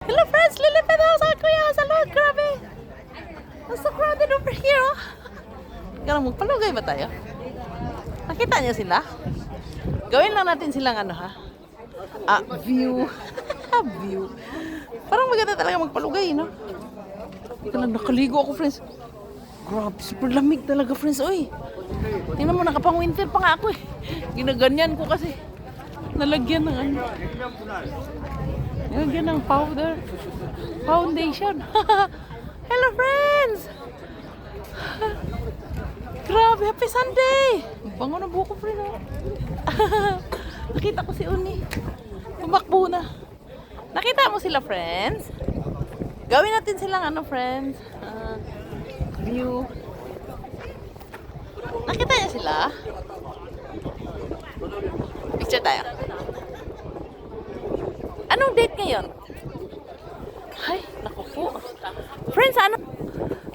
Hello friends, lilipad ako sa kuya sa loob. Grabe. It's so crowded over here. Oh. Kaya magpalugay ba tayo? Nakita niyo sila? Gawin lang natin silang ano ha? View. View. Parang maganda talaga magpalugay, no? Nakaligo ako, friends. Grabe, super lamig talaga, friends. Uy, tingnan mo, nakapang winter pa nga ako eh. Ginaganyan ko kasi. Nalagyan ng ano. Nalagyan ng powder. Foundation. Hello, friends! Grabe, happy Sunday! Bango na buko, friend. Oh. Nakita ko si Uni. Tumakbo na. Nakita mo sila, friends? Gawin natin silang ano, friends? View. Nakita niya sila? Picture tayo. Anong date ngayon? Ay, naku po. Friends, ano?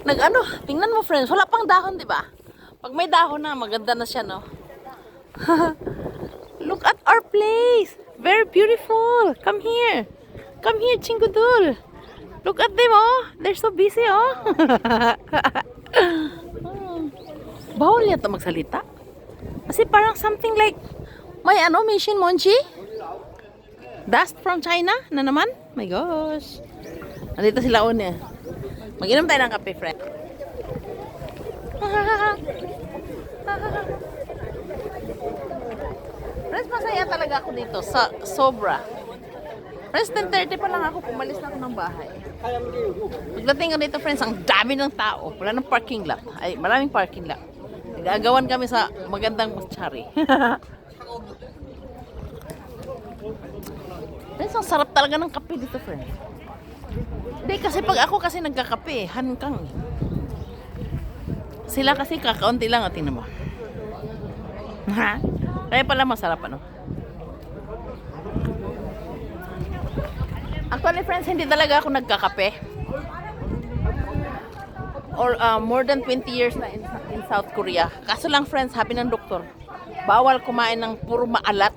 Nag-ano? Tingnan mo, friends. Wala pang dahon, di ba? Pag may dahon na, maganda na siya, no? Look at our place. Very beautiful. Come here. Come here, Chingudul. Look at them, oh. They're so busy, oh. Bawal yata magsalita. Kasi parang something like, may ano, Mission Monchi? Dust from China na naman? My gosh. Nandito sila una. Mag-inom tayo ng kape, friend. Friends, masaya talaga ako dito. Sobra. Friends, 10:30 pa lang ako. Pumalis na ako ng bahay. Pagdating ko dito, friends, ang dami ng tao. Wala ng parking lot. Ay, maraming parking lot. Nag-aagawan kami sa magandang mochari. Friends, ang sarap talaga ng kape dito, friends. Hindi, kasi pag ako kasi nagkakape, hankang. Sila kasi kakaunti lang, tingnan mo. Ha? Kaya pala masarap, ano? Actually, friends, hindi talaga ako nagkakape. Or more than 20 years na in South Korea. Kaso lang, friends, sabi ng doktor, bawal kumain ng puro maalat.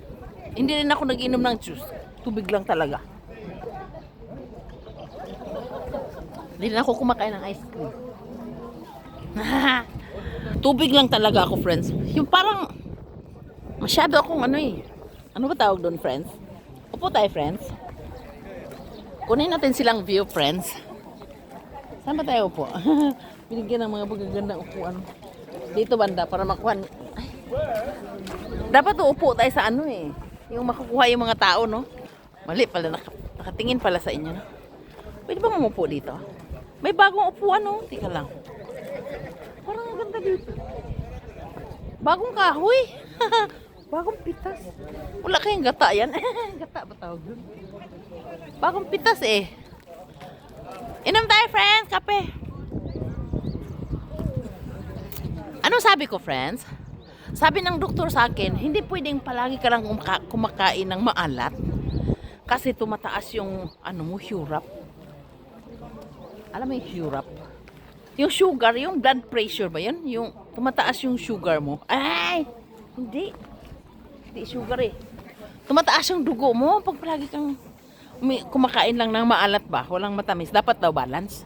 Hindi rin ako nag-inom ng juice. Tubig lang talaga. Hindi rin ako kumakain ng ice cream. Tubig lang talaga ako, friends. Yung parang masyado akong ano eh. Ano ba tawag doon, friends? Upo tayo, friends. Kunin natin silang view, friends. Saan ba tayo upo? Binigyan ng mga magagandang upuan. Dito banda para makuha. Ay. Dapat uupo tayo sa ano eh. Yung makukuha yung mga tao, no? Mali pala, nakatingin pala sa inyo, no? Pwede ba mamupo dito? May bagong upuan, no? Tika lang. Parang ang ganda dito. Bagong kahoy. Bagong pitas. Wala kayong gata yan. Gata ba tawag dun? Bagong pitas eh. Inom tayo, friends. Kape. Anong sabi ko, friends? Sabi ng doktor sa akin, hindi pwedeng palagi ka lang kumakain ng maalat. Kasi tumataas yung, ano mo, hurap. Alam mo yung hurap? Yung sugar, yung blood pressure ba yun? Yung tumataas yung sugar mo. Ay! Hindi. Hindi sugar eh. Tumataas yung dugo mo pag palagi kang kumakain lang ng maalat ba? Walang matamis. Dapat daw balance.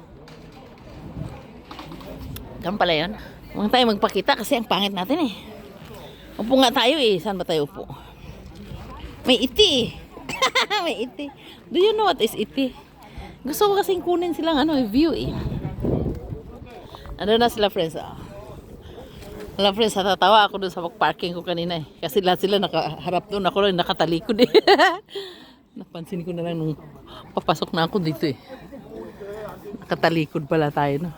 Ganun pala yun. Huwag tayo magpakita kasi ang pangit natin eh. Upo nga tayo eh. Saan ba tayo upo? May iti eh. May iti. Do you know what is iti? Gusto ko kasing kunin silang ano, view eh. Ano na sila, friends? Wala, friends, natatawa ako doon sa parking ko kanina eh. Kasi lahat sila nakaharap doon. Ako rin nakatalikod eh. Napansin ko na lang nung papasok na ako dito eh. Nakatalikod pala tayo, no?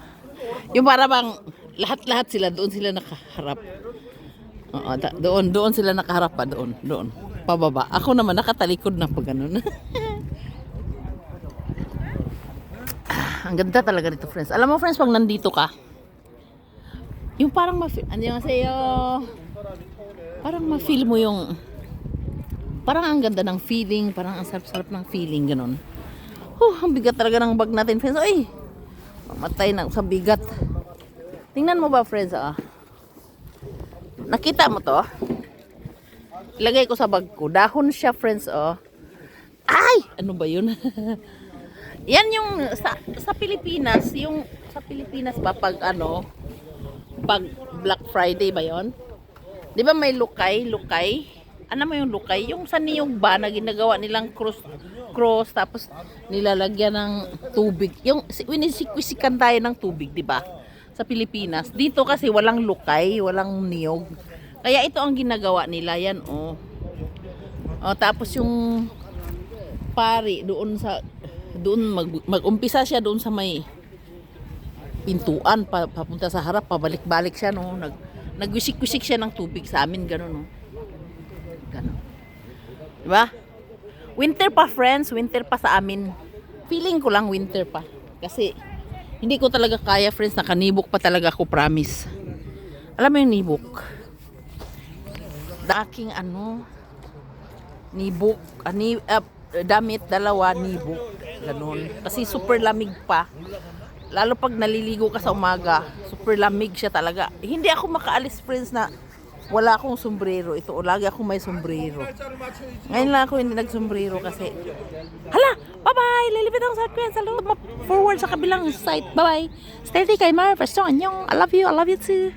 Yung para bang lahat-lahat sila, doon sila nakaharap. Oo, doon sila nakaharap pa, doon. Pababa. Ako naman nakatalikod na pag ganun. Ang ganda talaga dito, friends. Alam mo, friends, pag nandito ka, yung parang ma-feel mo yung parang ang ganda ng feeling, parang ang sarap-sarap ng feeling, ganun. Ang bigat talaga ng bag natin, friends. Ay, mamatay na sa bigat. Tingnan mo ba, friends, nakita mo to? Ilagay ko sa bag ko. Dahon siya, friends, oh. Ay! Ano ba yun? Yan yung sa Pilipinas, yung sa Pilipinas ba pag ano, pag Black Friday ba 'yon? 'Di ba may lukay? Ano mo yung lukay? Yung sa niyog ba na ginagawa nilang cross tapos nilalagyan ng tubig. Yung winisikwisikan tayo ng tubig, 'di ba? Sa Pilipinas. Dito kasi walang lukay, walang niyog. Kaya ito ang ginagawa nila, yan oh. Oh, tapos yung pari doon mag-umpisa siya doon sa may pintuan papunta sa harap, pabalik-balik siya no. Nagwisik-wisik siya ng tubig sa amin gano'n no. Gano'n. 'Di ba? Winter pa friends, winter pa sa amin. Feeling ko lang winter pa kasi hindi ko talaga kaya friends, nakanibok pa talaga ako, promise. Alam mo yung nibok? Daking ano, nibok, damit, dalawa, nibok. Ganun. Kasi super lamig pa. Lalo pag naliligo ka sa umaga, super lamig siya talaga. Hindi ako makaalis friends na wala akong sombrero. Ito, lagi ako may sombrero. Ngayon lang ako hindi nagsombrero kasi hala, bye-bye! Lilipit ako sa akin. Forward sa kabilang side. Bye-bye! Steady kay Mar. Annyong. I love you too.